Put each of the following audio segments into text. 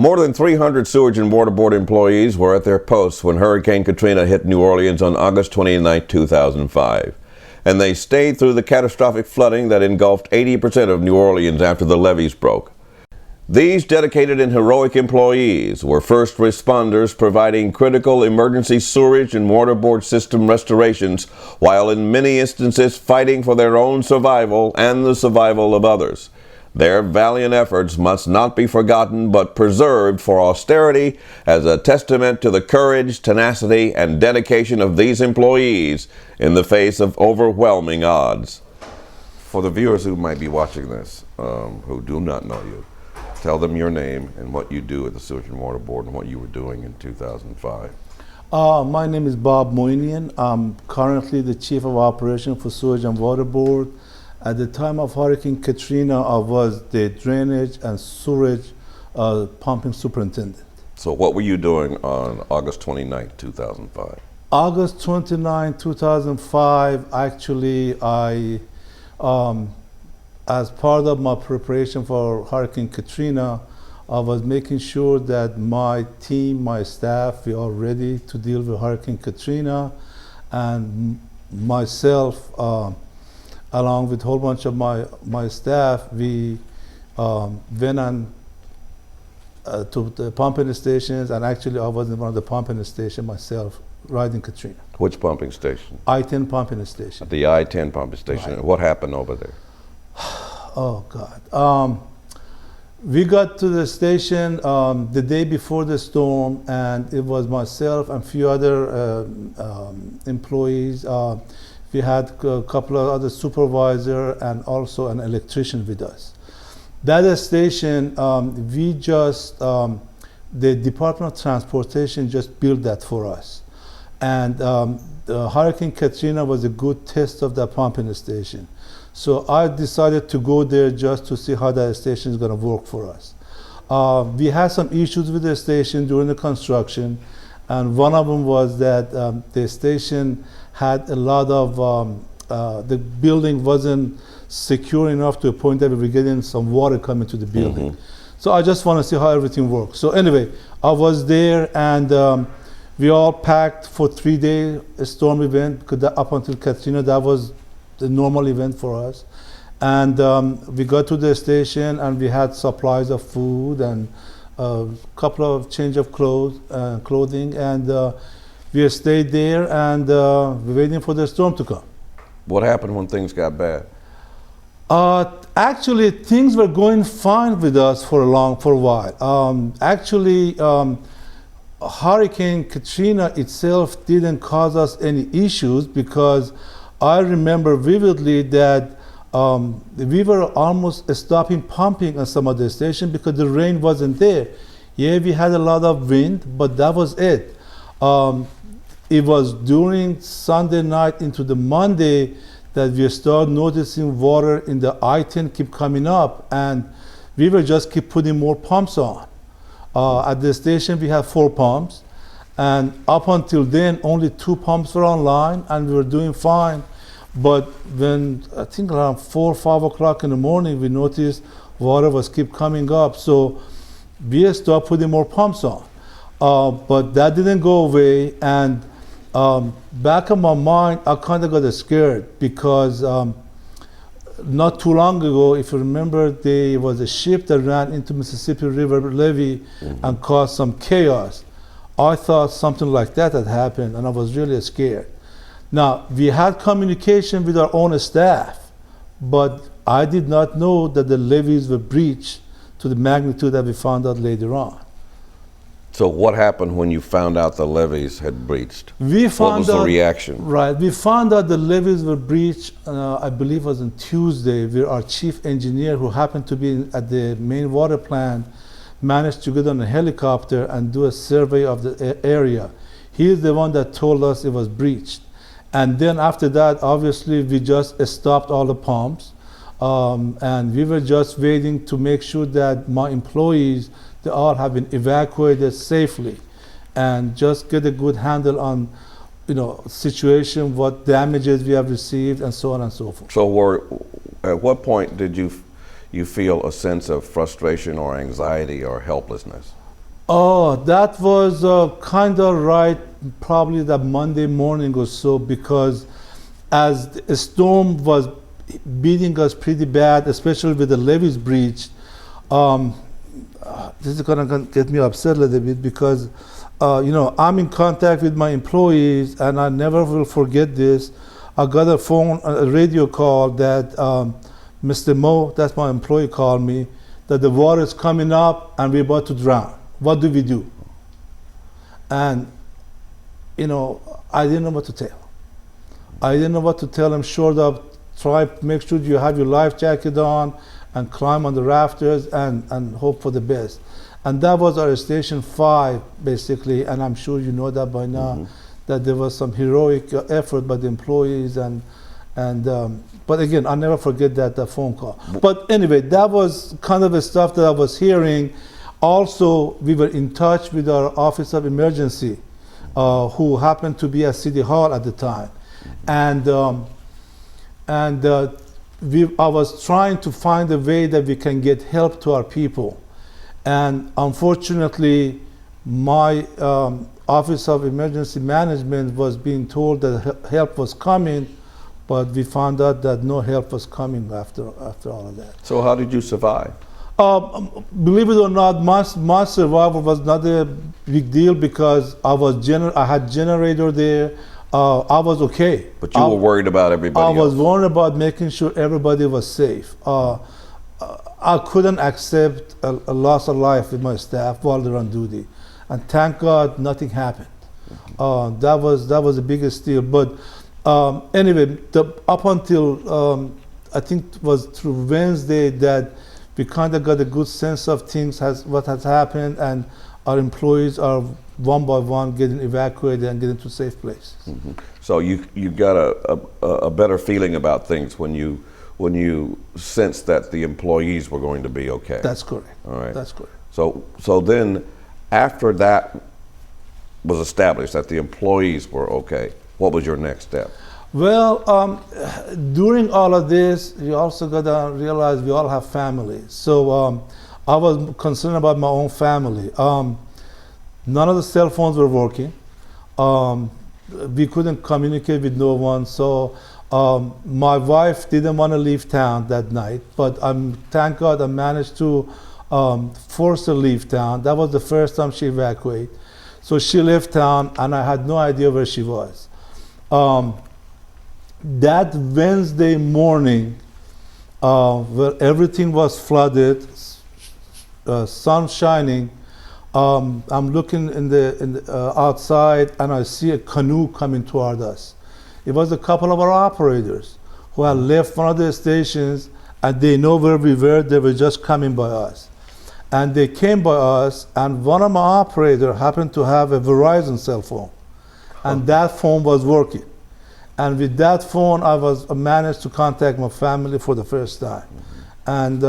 More than 300 Sewerage and Water Board employees were at their posts when Hurricane Katrina hit New Orleans on August 29, 2005. And they stayed through the catastrophic flooding that engulfed 80% of New Orleans after the levees broke. These dedicated and heroic employees were first responders providing critical emergency sewerage and water board system restorations, while in many instances fighting for their own survival and the survival of others. Their valiant efforts must not be forgotten but preserved for austerity as a testament to the courage, tenacity, and dedication of these employees in the face of overwhelming odds. For the viewers who might be watching this, who do not know you, tell them your name and what you do at the Sewerage and Water Board and what you were doing in 2005. My name is Bob Moenian. I'm currently the Chief of Operations for Sewerage and Water Board. At the time of Hurricane Katrina, I was the drainage and sewerage pumping superintendent. So what were you doing on August 29, 2005? August 29, 2005, actually, as part of my preparation for Hurricane Katrina, I was making sure that my team, my staff, we are ready to deal with Hurricane Katrina, and myself, along with a whole bunch of my staff, we went on to the pumping stations, and actually I was in one of the pumping stations myself, riding Katrina. Which pumping station? I-10 pumping station. The I-10 pumping station. Right. What happened over there? Oh God. We got to the station the day before the storm, and it was myself and a few other employees. We had a couple of other supervisors and also an electrician with us. That station, we just, the Department of Transportation just built that for us. And the Hurricane Katrina was a good test of that pumping station. So I decided to go there just to see how that station is going to work for us. We had some issues with the station during the construction, and one of them was that the station had a lot of, the building wasn't secure enough to a point that we were getting some water coming to the building. So I just want to see how everything works. So anyway, I was there, and we all packed for 3-day storm event, because up until Katrina, that was the normal event for us. And we got to the station, and we had supplies of food and a couple of change of clothing, and we stayed there, and we're waiting for the storm to come. What happened when things got bad? Actually, things were going fine with us for a while. Actually, Hurricane Katrina itself didn't cause us any issues, because I remember vividly that we were almost stopping pumping on some of the stations because the rain wasn't there. Yeah, we had a lot of wind, but that was it. It was during Sunday night into the Monday that we started noticing water in the I-10 keep coming up, and we were just keep putting more pumps on. At the station we had 4 pumps, and up until then only 2 pumps were online, and we were doing fine. But when I think around 4 or 5 o'clock in the morning, we noticed water was keep coming up, so we started putting more pumps on. But that didn't go away, and back in my mind, I kind of got scared, because not too long ago, if you remember, there was a ship that ran into Mississippi River levee and caused some chaos. I thought something like that had happened, and I was really scared. Now, we had communication with our own staff, but I did not know that the levees were breached to the magnitude that we found out later on. So what happened when you found out the levees had breached? What was the reaction? Right, we found out the levees were breached, I believe it was on Tuesday, where our chief engineer, who happened to be at the main water plant, managed to get on a helicopter and do a survey of the area. He is the one that told us it was breached. And then after that, obviously, we just stopped all the pumps, and we were just waiting to make sure that my employees, they all have been evacuated safely, and just get a good handle on, situation, what damages we have received, and so on and so forth. So at what point did you feel a sense of frustration or anxiety or helplessness? Oh, that was kind of right, probably that Monday morning or so, because as the storm was beating us pretty bad, especially with the levees breached. This is gonna get me upset a little bit because, I'm in contact with my employees, and I never will forget this. I got a radio call that Mr. Mo, that's my employee, called me that the water is coming up and we're about to drown. What do we do? And, I didn't know what to tell. I didn't know what to tell him short of try make sure you have your life jacket on and climb on the rafters and hope for the best. And that was our station 5, basically, and I'm sure you know that by now, that there was some heroic effort by the employees but again, I'll never forget that phone call. But anyway, that was kind of the stuff that I was hearing. Also, we were in touch with our Office of Emergency, who happened to be at City Hall at the time. I was trying to find a way that we can get help to our people. And unfortunately, my Office of Emergency Management was being told that help was coming, but we found out that no help was coming after all of that. So how did you survive? Believe it or not, my survival was not a big deal because I had generator there. I was okay. But you were worried about everybody else. I was worried about making sure everybody was safe. I couldn't accept a loss of life with my staff while they're on duty. And thank God nothing happened. That was the biggest deal. But anyway, up until I think it was through Wednesday that we kind of got a good sense of what has happened, and our employees are one by one getting evacuated and getting to safe places. So you got a better feeling about things when you sensed that the employees were going to be okay. That's correct. All right. That's correct. So then, after that was established that the employees were okay, what was your next step? Well, during all of this, you also got to realize we all have families. So I was concerned about my own family. None of the cell phones were working. We couldn't communicate with no one. So my wife didn't want to leave town that night, but thank God I managed to force her to leave town. That was the first time she evacuated. So she left town, and I had no idea where she was. That Wednesday morning, where everything was flooded, sun shining, I'm looking in the outside, and I see a canoe coming toward us. It was a couple of our operators who had left one of the stations, and they know where we were. They were just coming by us. And they came by us, and one of my operators happened to have a Verizon cell phone, and that phone was working. And with that phone, I managed to contact my family for the first time. And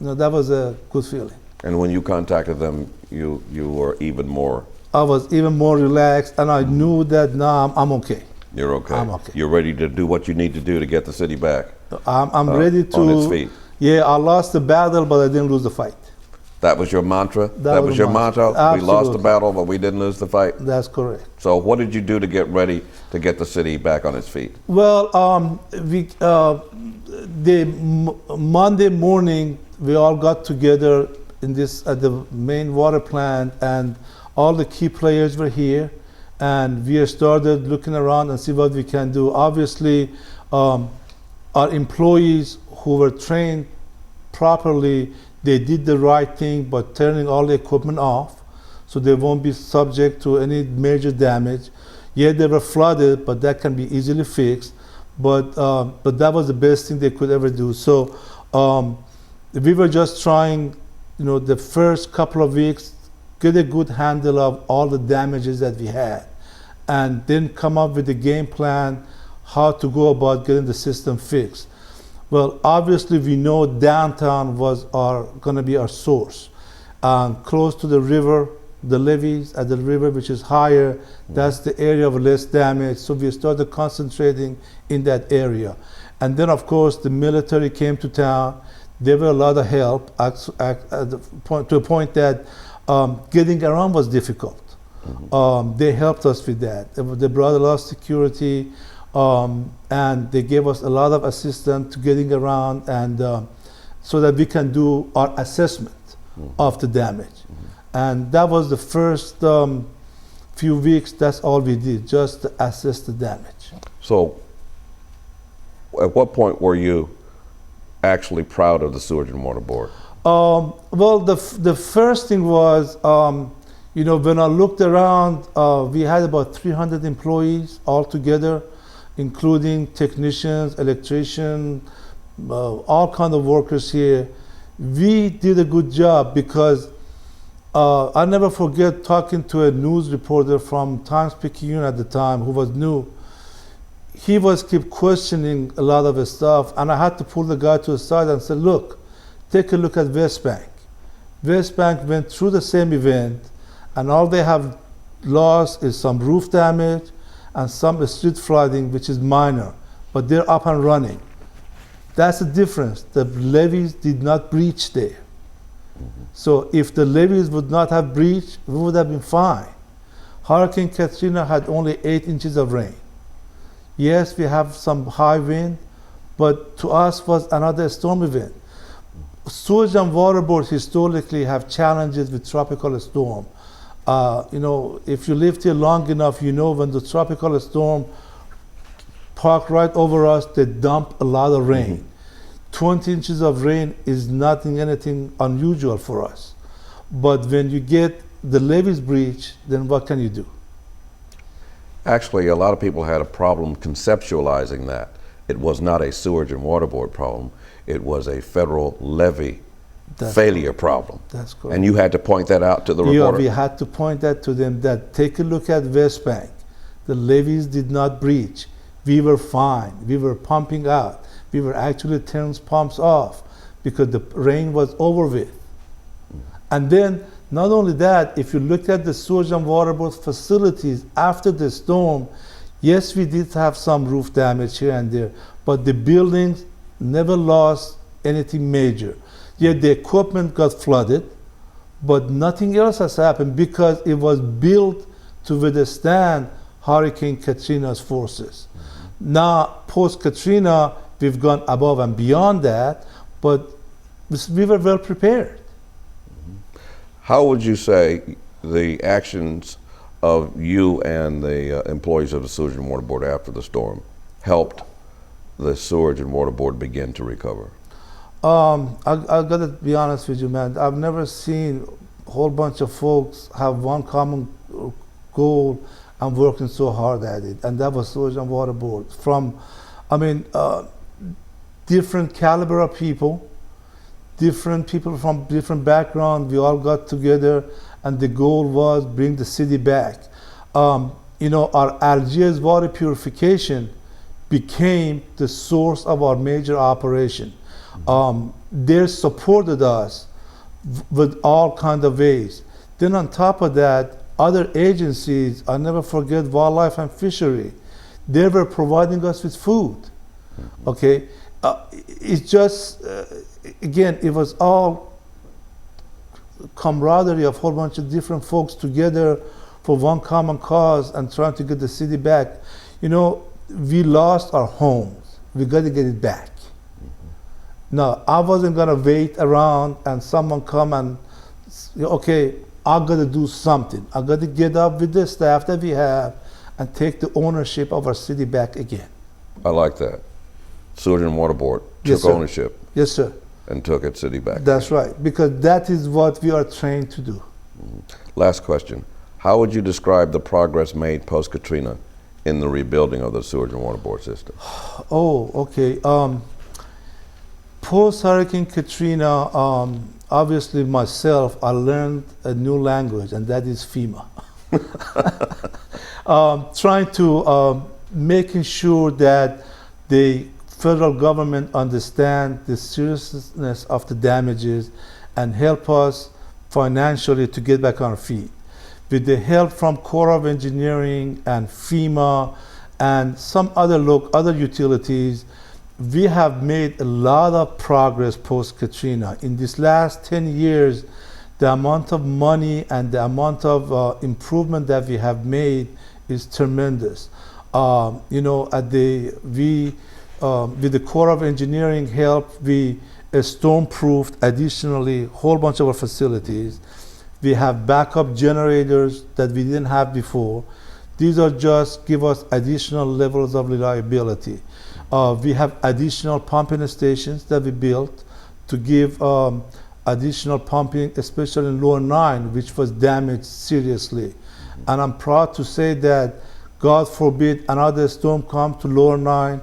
that was a good feeling. And when you contacted them, you were even more... I was even more relaxed, and I knew that now I'm okay. You're okay. I'm okay. You're ready to do what you need to do to get the city back. I'm ready to... On its feet. Yeah, I lost the battle, but I didn't lose the fight. That was your mantra? That was your motto? Absolutely. We lost the battle, but we didn't lose the fight? That's correct. So what did you do to get ready to get the city back on its feet? Well, Monday morning, we all got together at the main water plant, and all the key players were here, and we started looking around and see what we can do. Obviously, our employees who were trained properly, they did the right thing by turning all the equipment off, so they won't be subject to any major damage. Yeah, they were flooded, but that can be easily fixed. But that was the best thing they could ever do. So we were just trying, the first couple of weeks, get a good handle of all the damages that we had, and then come up with a game plan how to go about getting the system fixed. Well, obviously, we know downtown was going to be our source. Close to the river, the levees at the river, which is higher, that's the area of less damage. So we started concentrating in that area. And then, of course, the military came to town. There were a lot of help to a point that Getting around was difficult. They helped us with that. They brought a lot of security, and they gave us a lot of assistance to getting around, and so that we can do our assessment of the damage. And that was the first few weeks. That's all we did, just to assess the damage. So, at what point were you actually proud of the Sewerage and Water Board? Well, the first thing was, when I looked around, we had about 300 employees altogether, including technicians, electricians, all kind of workers here. We did a good job because I'll never forget talking to a news reporter from Times-Picayune at the time who was new. He was keep questioning a lot of his stuff, and I had to pull the guy to the side and say, look, take a look at West Bank. West Bank went through the same event, and all they have lost is some roof damage and some street flooding, which is minor, but they're up and running. That's the difference. The levees did not breach there. So if the levees would not have breached, we would have been fine. Hurricane Katrina had only 8 inches of rain. Yes, we have some high wind, but to us was another storm event. Sewage and Water Board historically have challenges with tropical storm. If you lived here long enough, when the tropical storm park right over us, they dump a lot of rain. 20 inches of rain is anything unusual for us. But when you get the levees breach, then what can you do? Actually, a lot of people had a problem conceptualizing that. It was not a Sewerage and Water Board problem. It was a federal levee failure problem. That's correct. And you had to point that out to the reporter? We had to point that to them, that take a look at West Bank. The levees did not breach. We were fine. We were pumping out. We were actually turning pumps off because the rain was over with. And then, not only that, if you look at the Sewage and Water Board facilities after the storm, yes, we did have some roof damage here and there, but the buildings never lost anything major. Yet the equipment got flooded, but nothing else has happened because it was built to withstand Hurricane Katrina's forces. Now, post-Katrina, we've gone above and beyond that, but we were well prepared. How would you say the actions of you and the employees of the Sewerage and Water Board after the storm helped the Sewerage and Water Board begin to recover? I gotta be honest with you, man. I've never seen a whole bunch of folks have one common goal and working so hard at it, and that was Sewerage and Water Board. Different caliber of people, different people from different backgrounds. We all got together, and the goal was bring the city back. Our Algiers water purification became the source of our major operation. They supported us with all kinds of ways. Then on top of that, other agencies, I'll never forget Wildlife and Fishery, they were providing us with food. Okay, it's just, again, it was all camaraderie of a whole bunch of different folks together for one common cause and trying to get the city back. We lost our homes. We got to get it back. Now, I wasn't going to wait around and someone come and, okay, I got to do something. I got to get up with the staff that we have and take the ownership of our city back again. I like that. Sewerage and Water Board Yes, took sir. ownership. Yes, sir. And took its city back. That's right, because that is what we are trained to do. Last question. How would you describe the progress made post-Katrina in the rebuilding of the Sewerage and Water Board system? Oh, okay. Post-Hurricane Katrina, obviously myself, I learned a new language, and that is FEMA. Trying to making sure that the federal government understand the seriousness of the damages and help us financially to get back on our feet. With the help from Corps of Engineering and FEMA and some other utilities, we have made a lot of progress post-Katrina. In these last 10 years, the amount of money and the amount of improvement that we have made is tremendous. You know, with the Corps of Engineering help, we storm-proofed additionally a whole bunch of our facilities. We have backup generators that we didn't have before. These are just give us additional levels of reliability. We have additional pumping stations that we built to give additional pumping, especially in Lower 9, which was damaged seriously. And I'm proud to say that, God forbid, another storm come to Lower 9,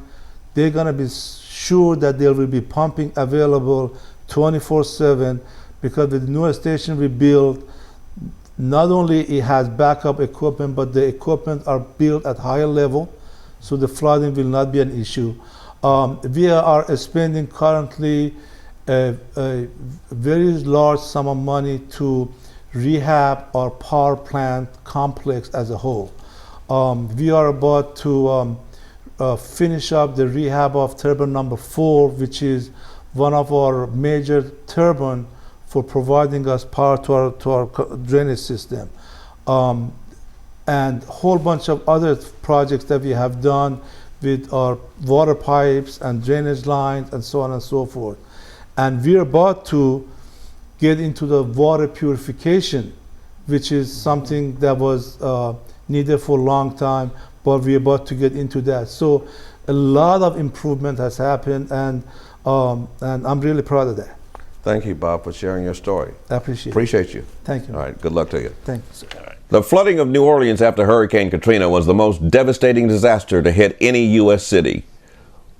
they're gonna be sure that there will be pumping available 24/7, because with the new station we built, not only it has backup equipment, but the equipment are built at higher level, so the flooding will not be an issue. We are spending currently a very large sum of money to rehab our power plant complex as a whole. We are about to finish up the rehab of turbine number 4, which is one of our major turbine for providing us power to our drainage system. And a whole bunch of other projects that we have done with our water pipes and drainage lines and so on and so forth. And we're about to get into the water purification, which is something that was needed for a long time, but we're about to get into that. So a lot of improvement has happened, and I'm really proud of that. Thank you, Bob, for sharing your story. I appreciate you. Thank you. All right, good luck to you. Thank you, sir. The flooding of New Orleans after Hurricane Katrina was the most devastating disaster to hit any U.S. city.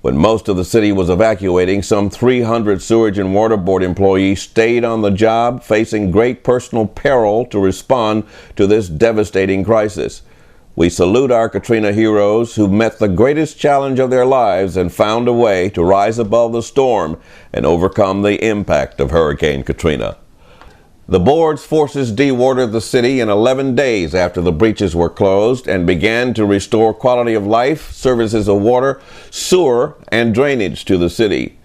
When most of the city was evacuating, some 300 Sewerage and Water Board employees stayed on the job, facing great personal peril to respond to this devastating crisis. We salute our Katrina heroes who met the greatest challenge of their lives and found a way to rise above the storm and overcome the impact of Hurricane Katrina. The board's forces dewatered the city in 11 days after the breaches were closed and began to restore quality of life, services of water, sewer, and drainage to the city.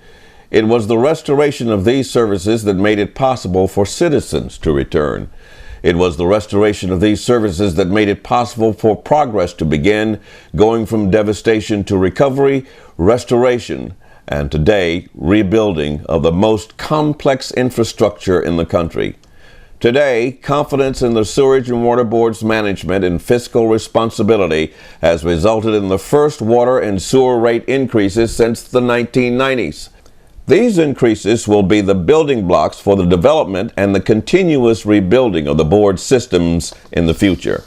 It was the restoration of these services that made it possible for citizens to return. It was the restoration of these services that made it possible for progress to begin, going from devastation to recovery, restoration, and today, rebuilding of the most complex infrastructure in the country. Today, confidence in the Sewerage and Water Board's management and fiscal responsibility has resulted in the first water and sewer rate increases since the 1990s. These increases will be the building blocks for the development and the continuous rebuilding of the board's systems in the future.